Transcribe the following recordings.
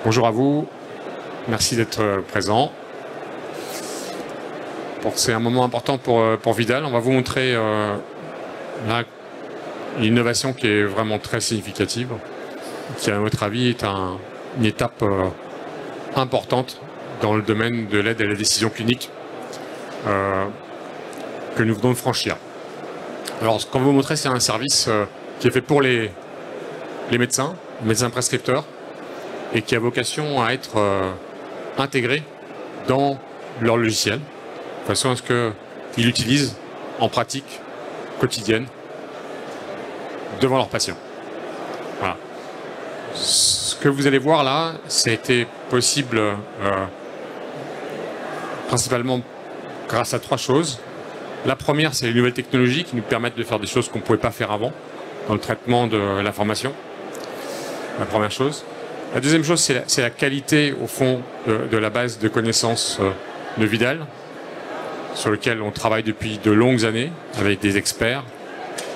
Bonjour à vous, merci d'être présent. C'est un moment important pour Vidal. On va vous montrer là, une innovation qui est vraiment très significative, qui à notre avis est une étape importante dans le domaine de l'aide à la décision clinique que nous venons de franchir. Alors ce qu'on va vous montrer, c'est un service qui est fait pour les médecins prescripteurs, et qui a vocation à être intégré dans leur logiciel, de façon à ce qu'ils l'utilisent en pratique quotidienne devant leurs patients. Voilà. Ce que vous allez voir là, ça a été possible principalement grâce à trois choses. La première, c'est les nouvelles technologies qui nous permettent de faire des choses qu'on ne pouvait pas faire avant dans le traitement de l'information. La première chose. La deuxième chose, c'est la qualité, au fond, de la base de connaissances de Vidal, sur lequel on travaille depuis de longues années, avec des experts,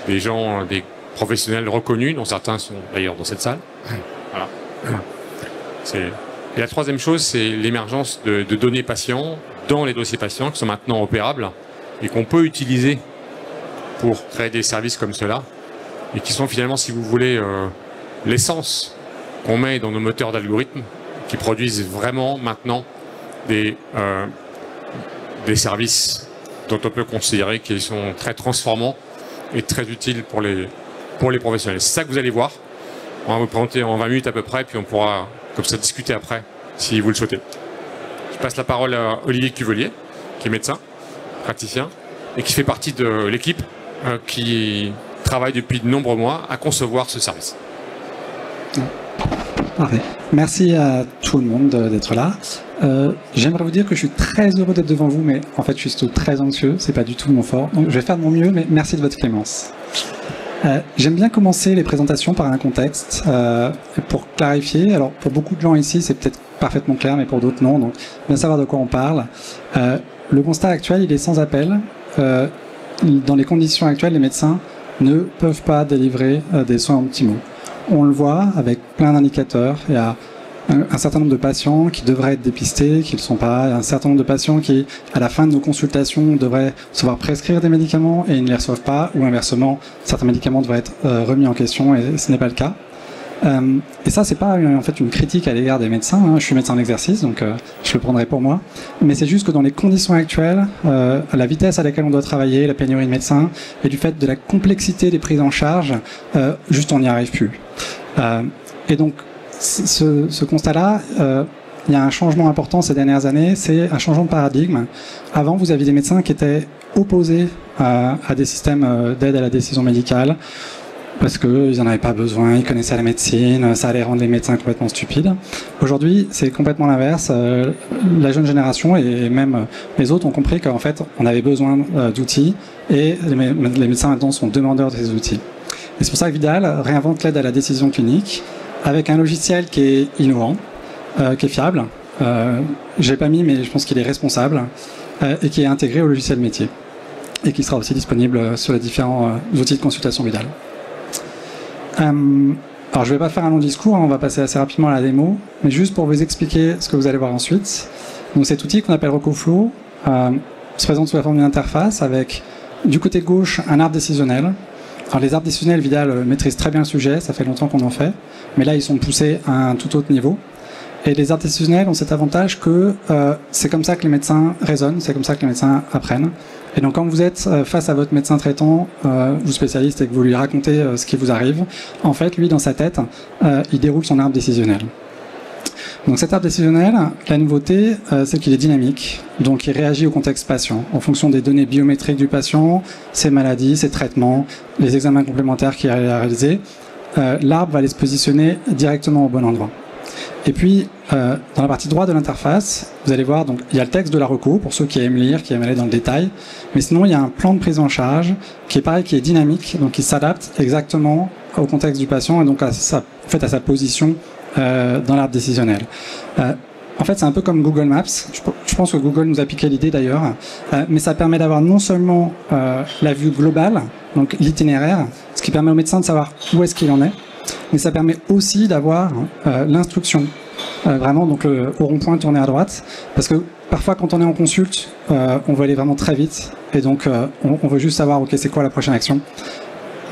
des gens, des professionnels reconnus, dont certains sont d'ailleurs dans cette salle. Voilà. Et la troisième chose, c'est l'émergence de données patients dans les dossiers patients, qui sont maintenant opérables, et qu'on peut utiliser pour créer des services comme cela, et qui sont finalement, si vous voulez, l'essence qu'on met dans nos moteurs d'algorithmes, qui produisent vraiment maintenant des services dont on peut considérer qu'ils sont très transformants et très utiles pour les professionnels. C'est ça que vous allez voir. On va vous présenter en 20 minutes à peu près, puis on pourra comme ça discuter après, si vous le souhaitez. Je passe la parole à Olivier Cuvelier, qui est médecin, praticien, et qui fait partie de l'équipe qui travaille depuis de nombreux mois à concevoir ce service. Parfait. Merci à tout le monde d'être là. J'aimerais vous dire que je suis très heureux d'être devant vous, mais en fait je suis surtout très anxieux, c'est pas du tout mon fort. Donc je vais faire de mon mieux, mais merci de votre clémence. J'aime bien commencer les présentations par un contexte pour clarifier. Alors pour beaucoup de gens ici, c'est peut-être parfaitement clair, mais pour d'autres non. Donc bien savoir de quoi on parle. Le constat actuel, il est sans appel. Dans les conditions actuelles, les médecins ne peuvent pas délivrer des soins optimaux. On le voit avec plein d'indicateurs. Il y a un certain nombre de patients qui devraient être dépistés, qui ne le sont pas. Il y a un certain nombre de patients qui, à la fin de nos consultations, devraient se voir prescrire des médicaments et ils ne les reçoivent pas. Ou inversement, certains médicaments devraient être remis en question et ce n'est pas le cas. Et ça, c'est pas en fait une critique à l'égard des médecins. Je suis médecin d'exercice, donc je le prendrai pour moi. Mais c'est juste que dans les conditions actuelles, à la vitesse à laquelle on doit travailler, la pénurie de médecins, et du fait de la complexité des prises en charge, juste on n'y arrive plus. Et donc, ce constat-là, il y a un changement important ces dernières années, c'est un changement de paradigme. Avant, vous aviez des médecins qui étaient opposés à des systèmes d'aide à la décision médicale, parce qu'ils n'en avaient pas besoin, ils connaissaient la médecine, ça allait rendre les médecins complètement stupides. Aujourd'hui, c'est complètement l'inverse. La jeune génération et même les autres ont compris qu'en fait, on avait besoin d'outils et les médecins maintenant sont demandeurs de ces outils. Et c'est pour ça que Vidal réinvente l'aide à la décision clinique avec un logiciel qui est innovant, qui est fiable. Je ne l'ai pas mis, mais je pense qu'il est responsable et qui est intégré au logiciel métier et qui sera aussi disponible sur les différents outils de consultation Vidal. Alors je ne vais pas faire un long discours, on va passer assez rapidement à la démo, mais juste pour vous expliquer ce que vous allez voir ensuite. Donc cet outil qu'on appelle RocoFlow se présente sous la forme d'une interface avec du côté gauche un arbre décisionnel. Alors les arbres décisionnels, Vidal maîtrise très bien le sujet, ça fait longtemps qu'on en fait, mais là ils sont poussés à un tout autre niveau. Et les arbres décisionnels ont cet avantage que c'est comme ça que les médecins raisonnent, c'est comme ça que les médecins apprennent. Et donc quand vous êtes face à votre médecin traitant ou spécialiste et que vous lui racontez ce qui vous arrive, en fait lui dans sa tête, il déroule son arbre décisionnel. Donc cet arbre décisionnel, la nouveauté, c'est qu'il est dynamique, donc il réagit au contexte patient, en fonction des données biométriques du patient, ses maladies, ses traitements, les examens complémentaires qu'il a réalisés. L'arbre va aller se positionner directement au bon endroit. Et puis, dans la partie droite de l'interface, vous allez voir, donc, il y a le texte de la reco, pour ceux qui aiment lire, qui aiment aller dans le détail. Mais sinon, il y a un plan de prise en charge qui est pareil, qui est dynamique, donc qui s'adapte exactement au contexte du patient et donc à sa position dans l'arbre décisionnel. En fait, c'est un peu comme Google Maps. Je pense que Google nous a piqué l'idée d'ailleurs. Mais ça permet d'avoir non seulement la vue globale, donc l'itinéraire, ce qui permet au médecin de savoir où est-ce qu'il en est, mais ça permet aussi d'avoir l'instruction. vraiment donc au rond-point tourner à droite, parce que parfois quand on est en consulte, on veut aller vraiment très vite, et donc on veut juste savoir ok c'est quoi la prochaine action.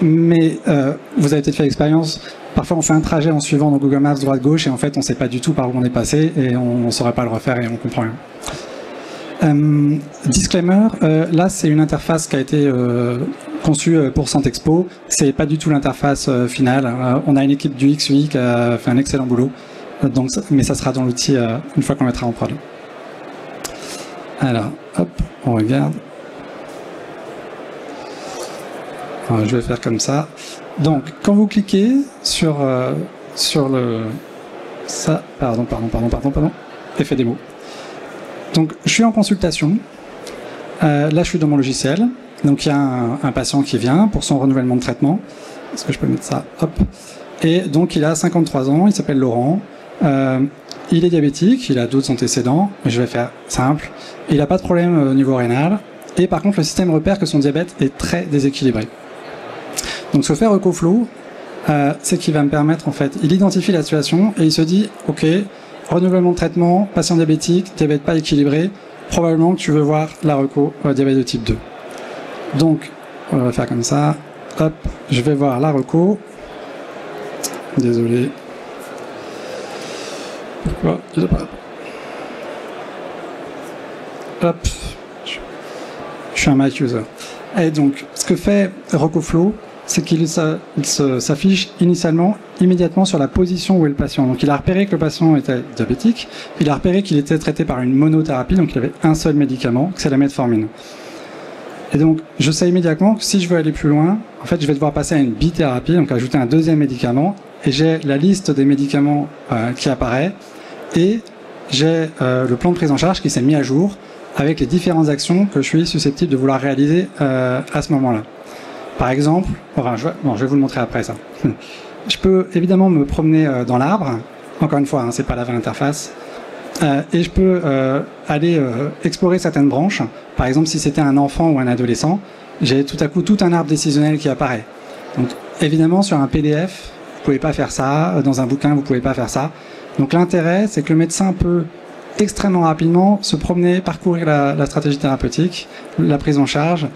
Mais vous avez peut-être fait l'expérience, parfois on fait un trajet en suivant dans Google Maps droite-gauche et en fait on ne sait pas du tout par où on est passé et on ne saurait pas le refaire et on comprend rien. Disclaimer, là c'est une interface qui a été conçue pour Santexpo, c'est pas du tout l'interface finale. On a une équipe du XUI qui a fait un excellent boulot, donc, mais ça sera dans l'outil une fois qu'on le mettra en prod. Alors, hop, on regarde. Alors, je vais faire comme ça. Donc, quand vous cliquez sur le... Ça, pardon. Effet démo. Donc, je suis en consultation. Là, je suis dans mon logiciel. Donc, il y a un patient qui vient pour son renouvellement de traitement. Est-ce que je peux mettre ça? Hop. Et donc, il a 53 ans, il s'appelle Laurent. Il est diabétique, il a d'autres antécédents. Je vais faire simple. Il n'a pas de problème au niveau rénal. Et par contre, le système repère que son diabète est très déséquilibré. Donc, ce que fait RecoFlow, c'est qu'il va me permettre, en fait, il identifie la situation et il se dit, OK, renouvellement de traitement, patient diabétique, diabète pas équilibré, probablement que tu veux voir la reco diabète de type 2. Donc, on va faire comme ça. Hop, je vais voir la reco. Désolé. Pourquoi il n'est pas... Hop. Je suis un Mac user. Et donc, ce que fait RecoFlow, c'est qu'il s'affiche immédiatement sur la position où est le patient. Donc il a repéré que le patient était diabétique, il a repéré qu'il était traité par une monothérapie, donc il avait un seul médicament, que c'est la metformine. Et donc je sais immédiatement que si je veux aller plus loin, en fait je vais devoir passer à une bithérapie, donc ajouter un deuxième médicament, et j'ai la liste des médicaments qui apparaît, et j'ai le plan de prise en charge qui s'est mis à jour avec les différentes actions que je suis susceptible de vouloir réaliser à ce moment-là. Par exemple, je vais vous le montrer après ça. Je peux évidemment me promener dans l'arbre. Encore une fois, hein, c'est pas la vraie interface. Et je peux aller explorer certaines branches. Par exemple, si c'était un enfant ou un adolescent, j'ai tout à coup tout un arbre décisionnel qui apparaît. Donc, évidemment, sur un PDF, vous pouvez pas faire ça. Dans un bouquin, vous pouvez pas faire ça. Donc, l'intérêt, c'est que le médecin peut extrêmement rapidement se promener, parcourir la stratégie thérapeutique, la prise en charge,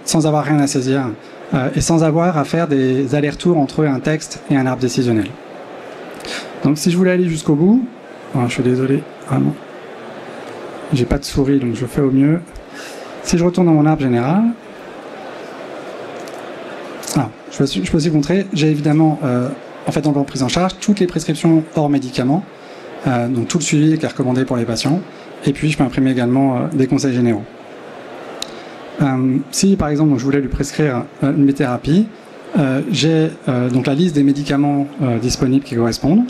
sans avoir rien à saisir et sans avoir à faire des allers-retours entre un texte et un arbre décisionnel. Donc si je voulais aller jusqu'au bout, je suis désolé, vraiment, j'ai pas de souris donc je fais au mieux. Si je retourne dans mon arbre général, je peux aussi vous montrer, j'ai évidemment en fait dans le plan de prise en charge toutes les prescriptions hors médicaments, donc tout le suivi qui est recommandé pour les patients, et puis je peux imprimer également des conseils généraux. Si par exemple je voulais lui prescrire une bithérapie, j'ai donc la liste des médicaments disponibles qui correspondent.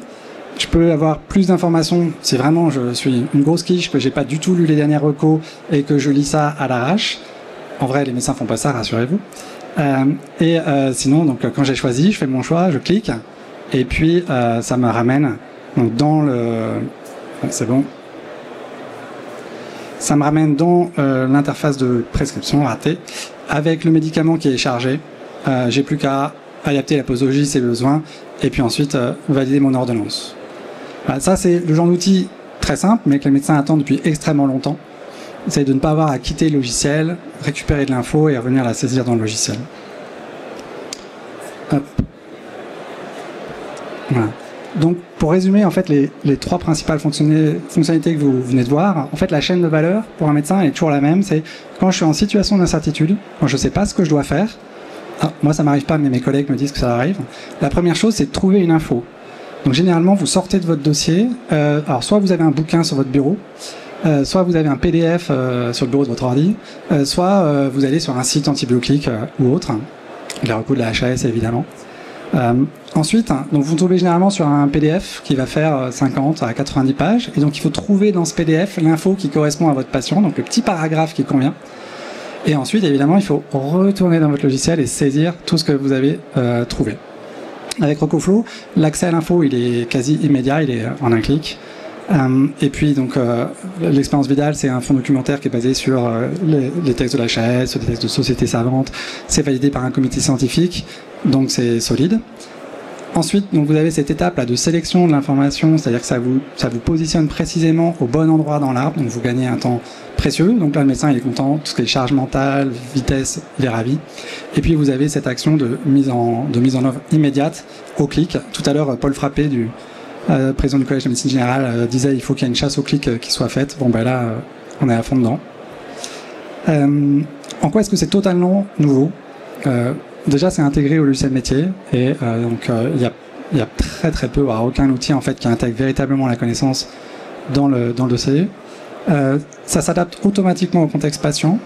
Je peux avoir plus d'informations si vraiment je suis une grosse quiche, que j'ai pas du tout lu les dernières recos et que je lis ça à l'arrache. En vrai, les médecins font pas ça, rassurez-vous. Sinon, donc quand j'ai choisi, je fais mon choix, je clique et puis ça me ramène donc dans le. C'est bon. Ça me ramène dans l'interface de prescription ratée avec le médicament qui est chargé. J'ai plus qu'à adapter la posologie si besoin et puis ensuite valider mon ordonnance. Voilà, ça c'est le genre d'outil très simple mais que les médecins attendent depuis extrêmement longtemps. C'est de ne pas avoir à quitter le logiciel, récupérer de l'info et revenir la saisir dans le logiciel. Hop. Voilà. Donc, pour résumer, en fait, les trois principales fonctionnalités que vous venez de voir, en fait, la chaîne de valeur pour un médecin est toujours la même. C'est quand je suis en situation d'incertitude, quand je ne sais pas ce que je dois faire. Moi, ça m'arrive pas, mais mes collègues me disent que ça arrive. La première chose, c'est de trouver une info. Donc, généralement, vous sortez de votre dossier. Alors, soit vous avez un bouquin sur votre bureau, soit vous avez un PDF sur le bureau de votre ordi, soit vous allez sur un site anti-clic ou autre. Les recours de la HAS, évidemment. Ensuite, donc vous tombez généralement sur un PDF qui va faire 50 à 90 pages, et donc il faut trouver dans ce PDF l'info qui correspond à votre patient, donc le petit paragraphe qui convient. Et ensuite, évidemment, il faut retourner dans votre logiciel et saisir tout ce que vous avez trouvé. Avec RecoFlow, l'accès à l'info, il est quasi immédiat, il est en un clic. Et puis, donc, l'expérience Vidal, c'est un fonds documentaire qui est basé sur les textes de la HAS, sur des textes de sociétés savantes. C'est validé par un comité scientifique, donc c'est solide. Ensuite, donc vous avez cette étape là de sélection de l'information, c'est-à-dire que ça vous positionne précisément au bon endroit dans l'arbre, donc vous gagnez un temps précieux. Donc là, le médecin il est content, tout ce qui est charge mentale, vitesse, il est ravi. Et puis vous avez cette action de mise en œuvre immédiate au clic. Tout à l'heure, Paul Frappé, du président du Collège de médecine générale, disait il faut qu'il y ait une chasse au clic qui soit faite. Bon ben là, on est à fond dedans. En quoi est-ce que c'est totalement nouveau? Déjà, c'est intégré au logiciel métier et donc il y a très très peu, voire aucun outil en fait qui intègre véritablement la connaissance dans le dossier. Ça s'adapte automatiquement au contexte patient,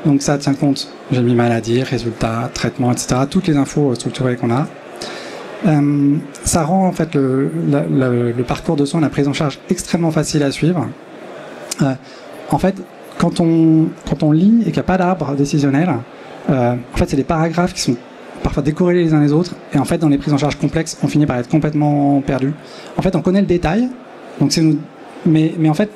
donc ça tient compte, j'ai mis maladie, résultats, traitement, etc. Toutes les infos structurées qu'on a. Ça rend en fait le parcours de soins, la prise en charge extrêmement facile à suivre. En fait, quand on lit et qu'il n'y a pas d'arbre décisionnel, en fait, c'est des paragraphes qui sont parfois décorrélés les uns les autres, et en fait, dans les prises en charge complexes, on finit par être complètement perdu. En fait, on connaît le détail, donc mais en fait,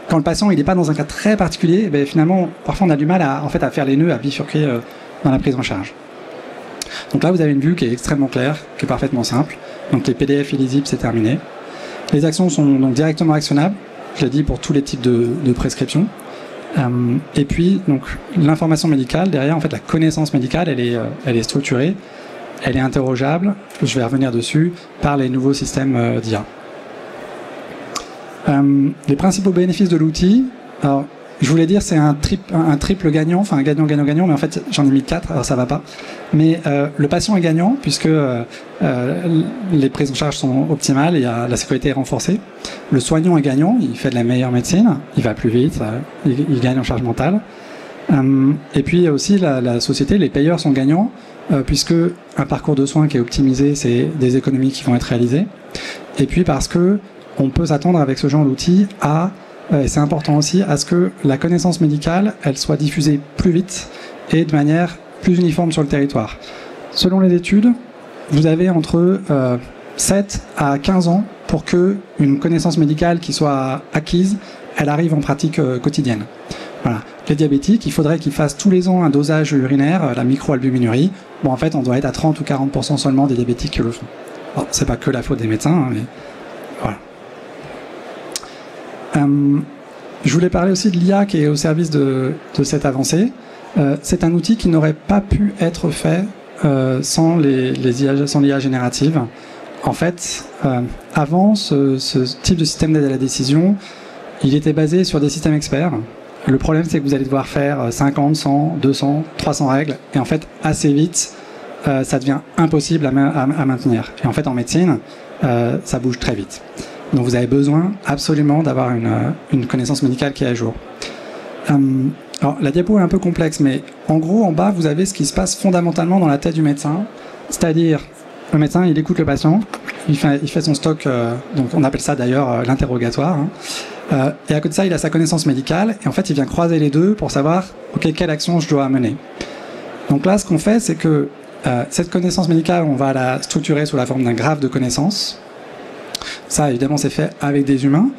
quand le patient il n'est pas dans un cas très particulier, ben, finalement, parfois on a du mal à faire les nœuds, à bifurquer dans la prise en charge. Donc là, vous avez une vue qui est extrêmement claire, qui est parfaitement simple. Donc les PDF illisibles, c'est terminé. Les actions sont donc directement actionnables, je l'ai dit pour tous les types de prescriptions. Et puis, donc, l'information médicale, derrière, en fait, la connaissance médicale, elle est structurée, elle est interrogeable, je vais revenir dessus, par les nouveaux systèmes d'IA. Les principaux bénéfices de l'outil, alors, je voulais dire c'est un triple gagnant, enfin un gagnant-gagnant-gagnant, mais en fait j'en ai mis 4, alors ça va pas. Mais le patient est gagnant puisque les prises en charge sont optimales, la sécurité est renforcée. Le soignant est gagnant, il fait de la meilleure médecine, il va plus vite, il gagne en charge mentale. Et puis aussi la société, les payeurs sont gagnants puisque un parcours de soins qui est optimisé, c'est des économies qui vont être réalisées. Et puis parce que on peut s'attendre avec ce genre d'outil à et c'est important aussi à ce que la connaissance médicale, elle soit diffusée plus vite et de manière plus uniforme sur le territoire. Selon les études, vous avez entre 7 à 15 ans pour qu'une connaissance médicale qui soit acquise, elle arrive en pratique quotidienne. Voilà. Les diabétiques, il faudrait qu'ils fassent tous les ans un dosage urinaire, la microalbuminurie. Bon, en fait, on doit être à 30 ou 40% seulement des diabétiques qui le font. Alors, c'est pas que la faute des médecins, hein, mais voilà. Je voulais parler aussi de l'IA qui est au service de cette avancée. C'est un outil qui n'aurait pas pu être fait sans l'IA générative. En fait, avant, ce type de système d'aide à la décision, il était basé sur des systèmes experts. Le problème, c'est que vous allez devoir faire 50, 100, 200, 300 règles. Et en fait, assez vite, ça devient impossible à maintenir. Et en fait, en médecine, ça bouge très vite. Donc vous avez besoin absolument d'avoir une connaissance médicale qui est à jour. Alors la diapo est un peu complexe, mais en gros, en bas, vous avez ce qui se passe fondamentalement dans la tête du médecin. C'est-à-dire, le médecin, il écoute le patient, il fait son stock, donc on appelle ça d'ailleurs l'interrogatoire. Hein. Et à côté de ça, il a sa connaissance médicale, et en fait, il vient croiser les deux pour savoir, ok, quelle action je dois mener. Donc là, ce qu'on fait, c'est que cette connaissance médicale, on va la structurer sous la forme d'un graphe de connaissances. Ça, évidemment, c'est fait avec des humains,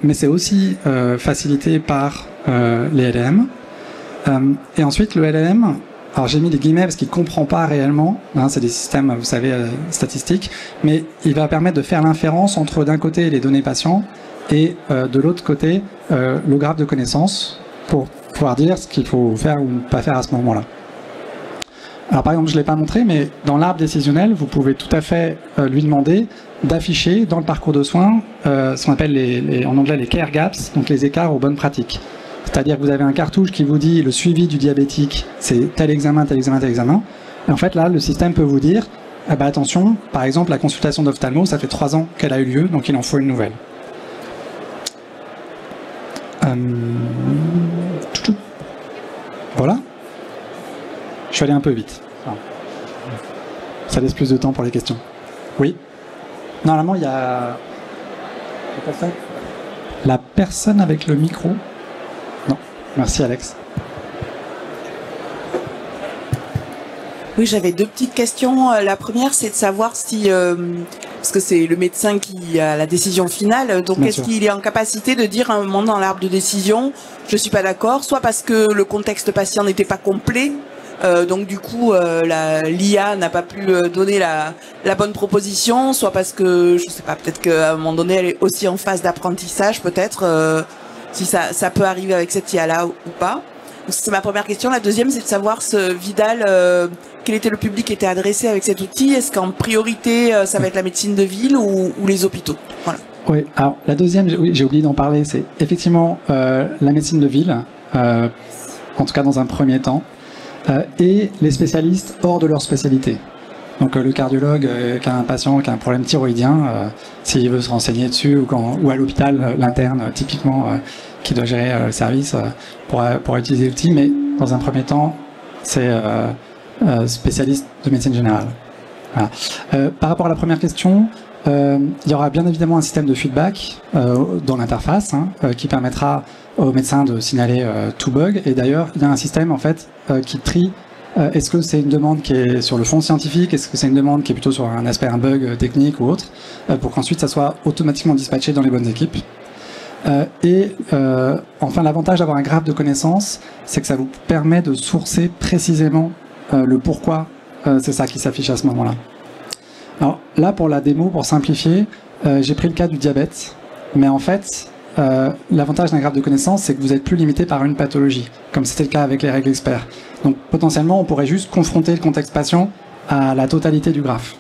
mais c'est aussi facilité par les LLM. Et ensuite, le LLM, alors j'ai mis des guillemets parce qu'il ne comprend pas réellement, hein, c'est des systèmes, vous savez, statistiques, mais il va permettre de faire l'inférence entre, d'un côté, les données patients et de l'autre côté, le graphe de connaissances pour pouvoir dire ce qu'il faut faire ou pas faire à ce moment-là. Alors par exemple, je ne l'ai pas montré, mais dans l'arbre décisionnel, vous pouvez tout à fait lui demander d'afficher dans le parcours de soins ce qu'on appelle en anglais les care gaps, donc les écarts aux bonnes pratiques. C'est-à-dire que vous avez un cartouche qui vous dit le suivi du diabétique, c'est tel examen, tel examen, tel examen. Et en fait là, le système peut vous dire, ah bah attention, par exemple la consultation d'ophtalmo, ça fait 3 ans qu'elle a eu lieu, donc il en faut une nouvelle. Voilà. Je suis allé un peu vite. Ça laisse plus de temps pour les questions. Oui. Normalement, il y a la personne avec le micro. Non. Merci, Alex. Oui, j'avais 2 petites questions. La première, c'est de savoir si, parce que c'est le médecin qui a la décision finale, donc est-ce qu'il est en capacité de dire à un moment dans l'arbre de décision, je suis pas d'accord, soit parce que le contexte patient n'était pas complet, Donc du coup, l'IA n'a pas pu donner la bonne proposition, soit parce que, je sais pas, peut-être qu'à un moment donné, elle est aussi en phase d'apprentissage, peut-être, si ça peut arriver avec cette IA-là ou pas. C'est ma première question. La deuxième, c'est de savoir ce Vidal, quel était le public qui était adressé avec cet outil. Est-ce qu'en priorité, ça va être la médecine de ville ou les hôpitaux? Voilà. Oui, alors la deuxième, j'ai oublié d'en parler, c'est effectivement la médecine de ville, en tout cas dans un premier temps, et les spécialistes hors de leur spécialité. Donc le cardiologue qui a un patient qui a un problème thyroïdien, s'il veut se renseigner dessus, ou à l'hôpital, l'interne, typiquement, qui doit gérer le service, pour utiliser l'outil, mais dans un premier temps, c'est spécialiste de médecine générale. Voilà. Par rapport à la première question, il y aura bien évidemment un système de feedback dans l'interface qui permettra aux médecins de signaler tout bug. Et d'ailleurs, il y a un système en fait qui trie. Est-ce que c'est une demande qui est sur le fond scientifique? Est-ce que c'est une demande qui est plutôt sur un bug technique ou autre? Pour qu'ensuite ça soit automatiquement dispatché dans les bonnes équipes. Enfin, l'avantage d'avoir un graphe de connaissances, c'est que ça vous permet de sourcer précisément le pourquoi c'est ça qui s'affiche à ce moment-là. Alors là, pour la démo, pour simplifier, j'ai pris le cas du diabète, mais en fait, l'avantage d'un graphe de connaissances, c'est que vous n'êtes plus limité par une pathologie, comme c'était le cas avec les règles experts. Donc potentiellement, on pourrait juste confronter le contexte patient à la totalité du graphe.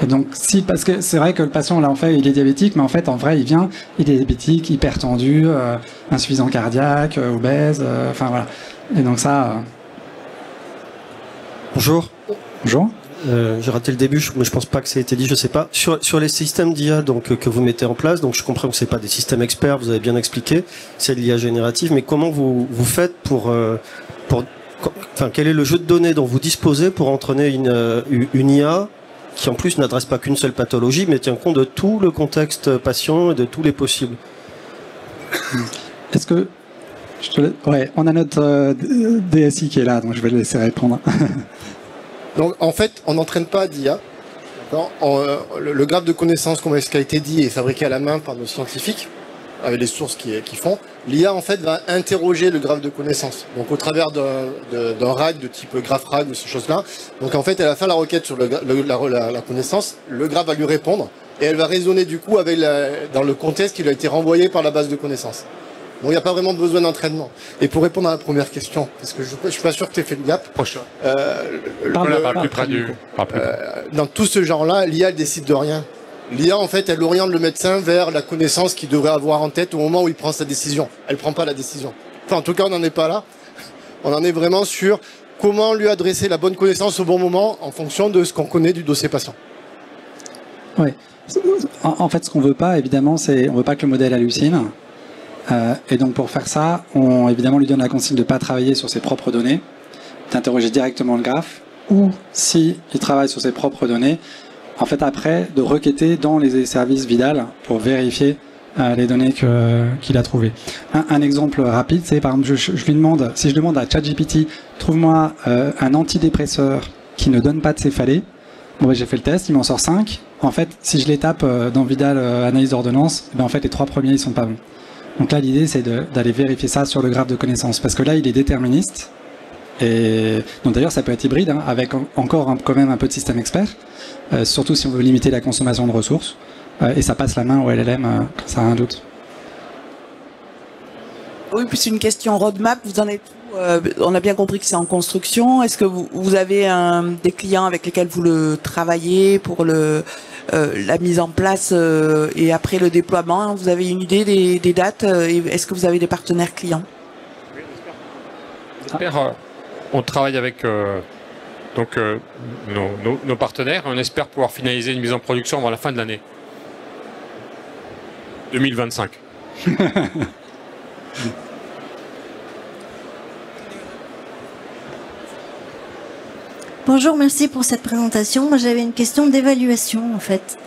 Et donc, parce que c'est vrai que le patient, là, en fait, il est diabétique, mais en fait, en vrai, il est diabétique, hypertendu, insuffisant cardiaque, obèse, enfin voilà. Et donc ça... Bonjour. Bonjour. J'ai raté le début, mais je pense pas que ça a été dit, je sais pas. Sur les systèmes d'IA donc que vous mettez en place, donc je comprends que c'est pas des systèmes experts, vous avez bien expliqué, c'est de l'IA générative, mais comment vous faites enfin, quel est le jeu de données dont vous disposez pour entraîner une IA qui en plus n'adresse pas qu'une seule pathologie, mais tient compte de tout le contexte patient et de tous les possibles? Est-ce que ouais, on a notre DSI qui est là, donc je vais le laisser répondre. Donc en fait, on n'entraîne pas d'IA. Le graphe de connaissances, comme ce qui a été dit, est fabriqué à la main par nos scientifiques, avec les sources qui font. L'IA, en fait, va interroger le graphe de connaissances. Donc au travers d'un RAG de type GraphRag ou ces choses-là. Donc en fait, elle va faire la requête sur la connaissance, le graphe va lui répondre, et elle va raisonner du coup dans le contexte qui lui a été renvoyé par la base de connaissances. Donc il n'y a pas vraiment besoin d'entraînement. Et pour répondre à la première question, parce que je ne suis pas sûr que tu aies fait le gap. Prochain. Plus près dans tout ce genre-là, l'IA elle décide de rien. L'IA en fait, elle oriente le médecin vers la connaissance qu'il devrait avoir en tête au moment où il prend sa décision. Elle ne prend pas la décision. Enfin, en tout cas, on n'en est pas là. On en est vraiment sur comment lui adresser la bonne connaissance au bon moment en fonction de ce qu'on connaît du dossier patient. Oui. En fait, ce qu'on ne veut pas, évidemment, c'est on ne veut pas que le modèle hallucine. Et donc pour faire ça, on évidemment lui donne la consigne de ne pas travailler sur ses propres données, d'interroger directement le graphe, ou si il travaille sur ses propres données, en fait après de requêter dans les services Vidal pour vérifier les données qu'il a trouvées. Un exemple rapide, c'est par exemple, je lui demande, si je demande à ChatGPT, trouve-moi un antidépresseur qui ne donne pas de céphalée. Bon, ben, j'ai fait le test, il m'en sort 5. En fait, si je les tape dans Vidal analyse d'ordonnance, ben, en fait les 3 premiers ils sont pas bons. Donc là, l'idée, c'est d'aller vérifier ça sur le graphe de connaissances, parce que là, il est déterministe. Et donc d'ailleurs, ça peut être hybride, avec encore quand même un peu de système expert, surtout si on veut limiter la consommation de ressources. Et ça passe la main au LLM quand ça a un doute. Oui, puis c'est une question roadmap. Vous en êtes où? On a bien compris que c'est en construction. Est-ce que vous avez des clients avec lesquels vous le travaillez pour la mise en place et après le déploiement? Vous avez une idée des dates? Est-ce que vous avez des partenaires clients? On travaille avec nos partenaires. On espère pouvoir finaliser une mise en production avant la fin de l'année 2025. Bonjour, merci pour cette présentation. Moi, j'avais une question d'évaluation, en fait.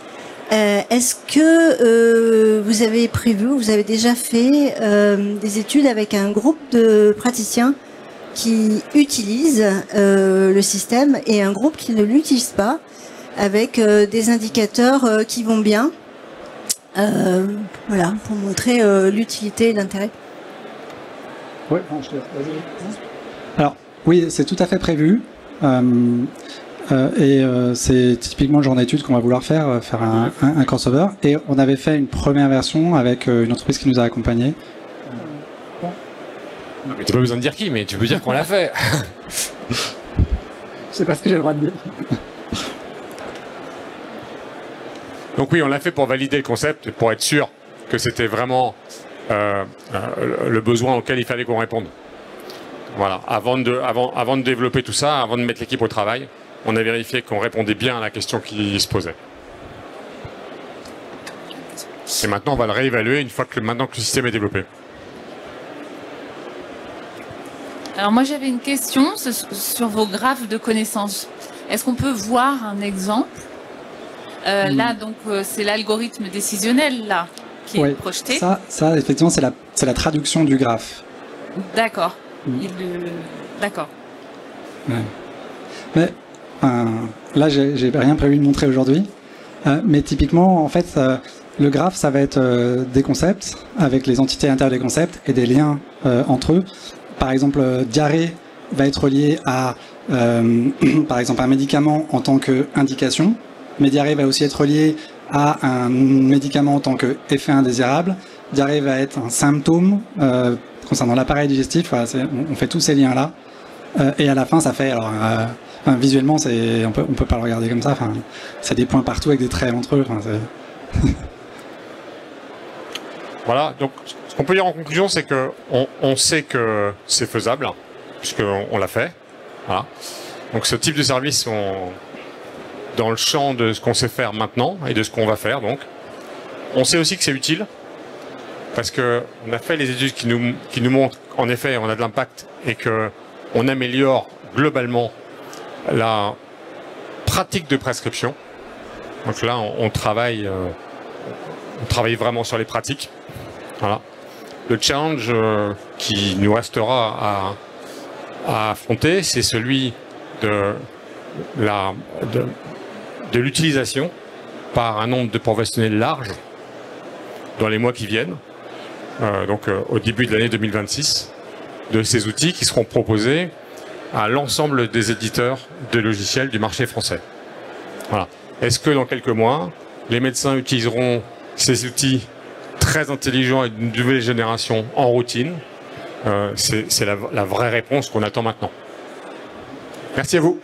Est-ce que vous avez prévu, vous avez déjà fait des études avec un groupe de praticiens qui utilisent le système et un groupe qui ne l'utilise pas, avec des indicateurs qui vont bien, voilà, pour montrer l'utilité et l'intérêt? Ouais, bon, je te laisse. Vas-y. Alors, Oui, c'est tout à fait prévu. C'est typiquement le genre d'étude qu'on va vouloir faire un crossover. Et on avait fait une première version avec une entreprise qui nous a accompagnés. Mais tu n'as pas besoin de dire qui, mais tu peux dire qu'on l'a fait. Je sais pas ce que j'ai le droit de dire. Donc oui, on l'a fait pour valider le concept et pour être sûr que c'était vraiment le besoin auquel il fallait qu'on réponde. Voilà. Avant de développer tout ça, avant de mettre l'équipe au travail, on a vérifié qu'on répondait bien à la question qui se posait. Et maintenant, on va le réévaluer une fois que le système est développé. Alors moi, j'avais une question sur vos graphes de connaissances. Est-ce qu'on peut voir un exemple? Là, donc, c'est l'algorithme décisionnel là qui est projeté. Ça, effectivement, c'est la traduction du graphe. D'accord. D'accord. Ouais. Mais là, j'ai rien prévu de montrer aujourd'hui. Mais typiquement, en fait, le graphe, ça va être des concepts avec les entités à l'intérieur des concepts et des liens entre eux. Par exemple, diarrhée va être lié à, par exemple, un médicament en tant qu'indication. Mais diarrhée va aussi être lié à un médicament en tant qu'effet indésirable. Diarrhée va être un symptôme concernant l'appareil digestif. Voilà, on fait tous ces liens-là. Et à la fin, ça fait... Alors, visuellement, on peut pas le regarder comme ça. Enfin, c'est des points partout avec des traits entre eux. Enfin, voilà, donc ce qu'on peut dire en conclusion, c'est qu'on sait que c'est faisable, puisqu'on l'a fait. Voilà. Donc ce type de service, dans le champ de ce qu'on sait faire maintenant et de ce qu'on va faire. Donc, on sait aussi que c'est utile, parce qu'on a fait les études qui nous montrent qu'en effet, on a de l'impact et qu'on améliore globalement la pratique de prescription. Donc là, on travaille vraiment sur les pratiques. Voilà. Le challenge qui nous restera à affronter, c'est celui de l'utilisation par un nombre de professionnels large dans les mois qui viennent, au début de l'année 2026, de ces outils qui seront proposés à l'ensemble des éditeurs de logiciels du marché français. Voilà. Est-ce que dans quelques mois, les médecins utiliseront ces outils très intelligents et d'une nouvelle génération en routine? C'est la vraie réponse qu'on attend maintenant. Merci à vous.